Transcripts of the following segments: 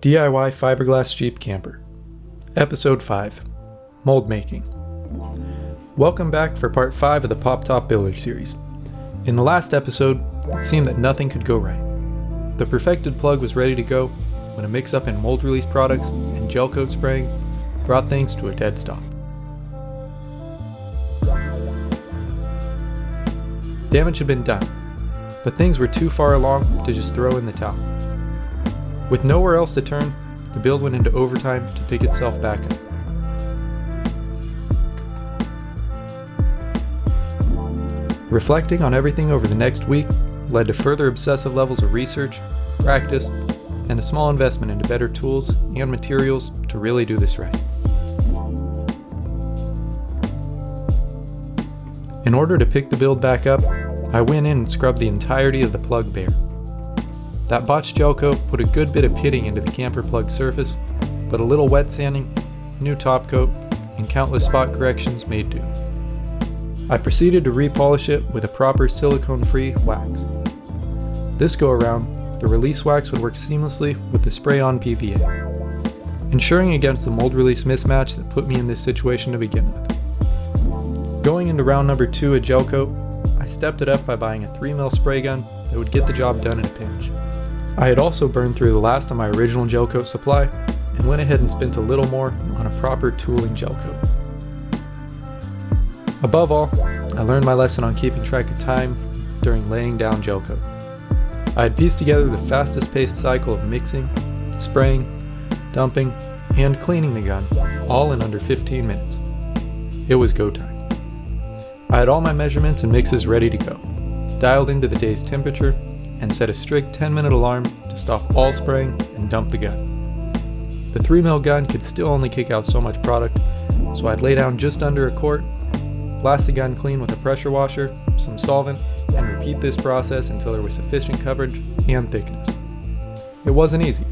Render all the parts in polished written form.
DIY Fiberglass Jeep Camper. Episode 5. Mold Making. Welcome back for part 5 of the Pop Top Builder series. In the last episode, it seemed that nothing could go right. The perfected plug was ready to go when a mix-up in mold release products and gel coat spraying brought things to a dead stop. Damage had been done, but things were too far along to just throw in the towel. With nowhere else to turn, the build went into overtime to pick itself back up. Reflecting on everything over the next week led to further obsessive levels of research, practice, and a small investment into better tools and materials to really do this right. In order to pick the build back up, I went in and scrubbed the entirety of the plug bare. That botched gel coat put a good bit of pitting into the camper plug surface, but a little wet sanding, new top coat, and countless spot corrections made do. I proceeded to repolish it with a proper silicone-free wax. This go around, the release wax would work seamlessly with the spray-on PVA, ensuring against the mold release mismatch that put me in this situation to begin with. Going into round number 2 of gel coat, I stepped it up by buying a 3mm spray gun that would get the job done in a pinch. I had also burned through the last of my original gel coat supply and went ahead and spent a little more on a proper tooling gel coat. Above all, I learned my lesson on keeping track of time during laying down gel coat. I had pieced together the fastest paced cycle of mixing, spraying, dumping, and cleaning the gun, all in under 15 minutes. It was go time. I had all my measurements and mixes ready to go, dialed into the day's temperature, and set a strict 10-minute alarm to stop all spraying and dump the gun. The 3mm gun could still only kick out so much product, so I'd lay down just under a quart, blast the gun clean with a pressure washer, some solvent, and repeat this process until there was sufficient coverage and thickness. It wasn't easy,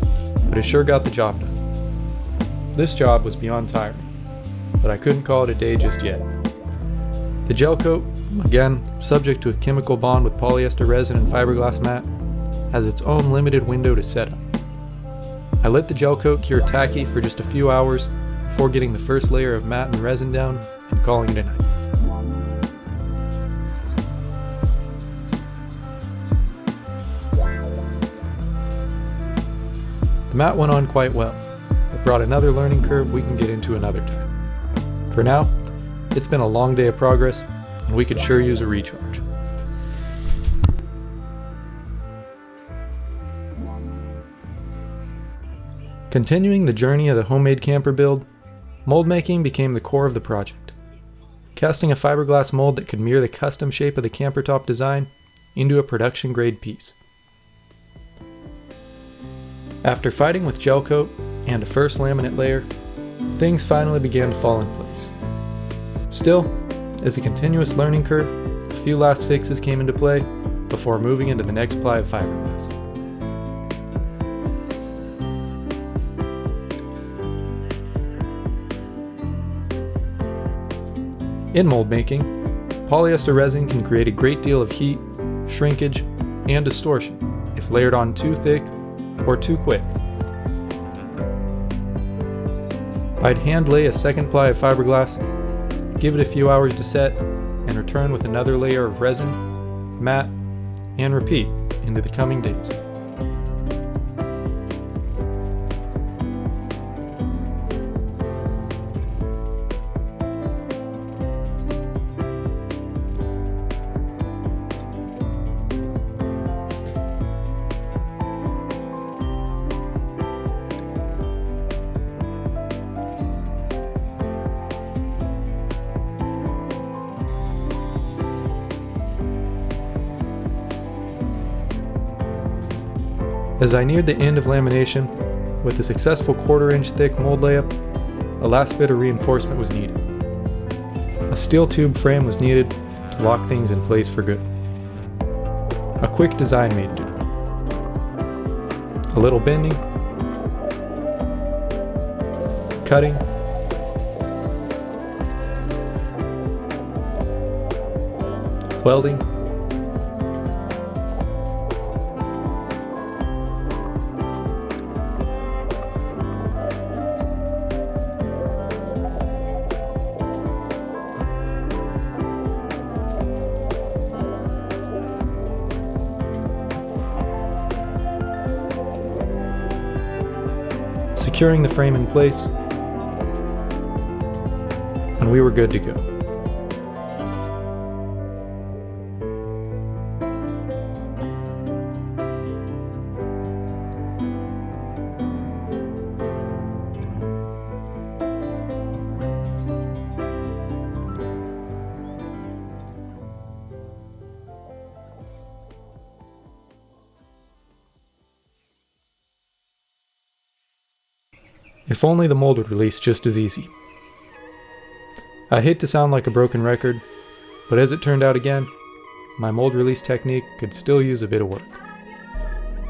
but it sure got the job done. This job was beyond tiring, but I couldn't call it a day just yet. The gel coat, again, subject to a chemical bond with polyester resin and fiberglass mat, has its own limited window to set up. I let the gel coat cure tacky for just a few hours before getting the first layer of mat and resin down and calling it a night. The mat went on quite well, but brought another learning curve we can get into another time. For now, it's been a long day of progress, and we could sure use a recharge. Continuing the journey of the homemade camper build, mold making became the core of the project. Casting a fiberglass mold that could mirror the custom shape of the camper top design into a production grade piece. After fighting with gel coat and a first laminate layer, things finally began to fall in place. Still, as a continuous learning curve, a few last fixes came into play before moving into the next ply of fiberglass. In mold making, polyester resin can create a great deal of heat, shrinkage, and distortion if layered on too thick or too quick. I'd hand lay a second ply of fiberglass, give it a few hours to set, and return with another layer of resin, mat, and repeat into the coming days. As I neared the end of lamination, with a successful 1/4-inch thick mold layup, a last bit of reinforcement was needed. A steel tube frame was needed to lock things in place for good. A quick design made do. A little bending, cutting, welding, securing the frame in place, and we were good to go. If only the mold would release just as easy. I hate to sound like a broken record, but as it turned out again, my mold release technique could still use a bit of work.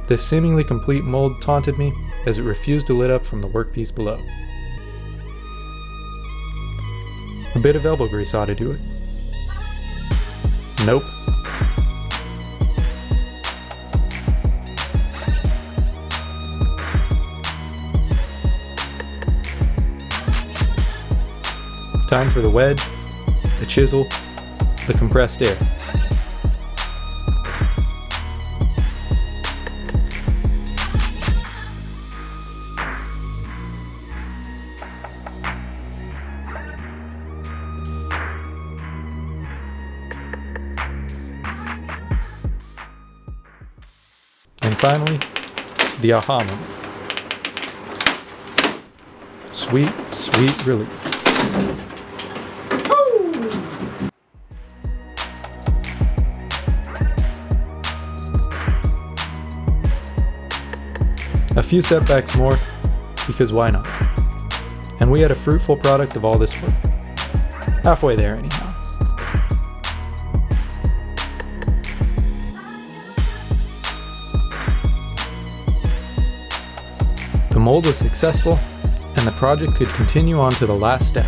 This seemingly complete mold taunted me as it refused to lit up from the workpiece below. A bit of elbow grease ought to do it. Nope. Time for the wedge, the chisel, the compressed air. And finally, the aha moment. Sweet, sweet release. A few setbacks more, because why not? And we had a fruitful product of all this work. Halfway there anyhow. The mold was successful, and the project could continue on to the last step.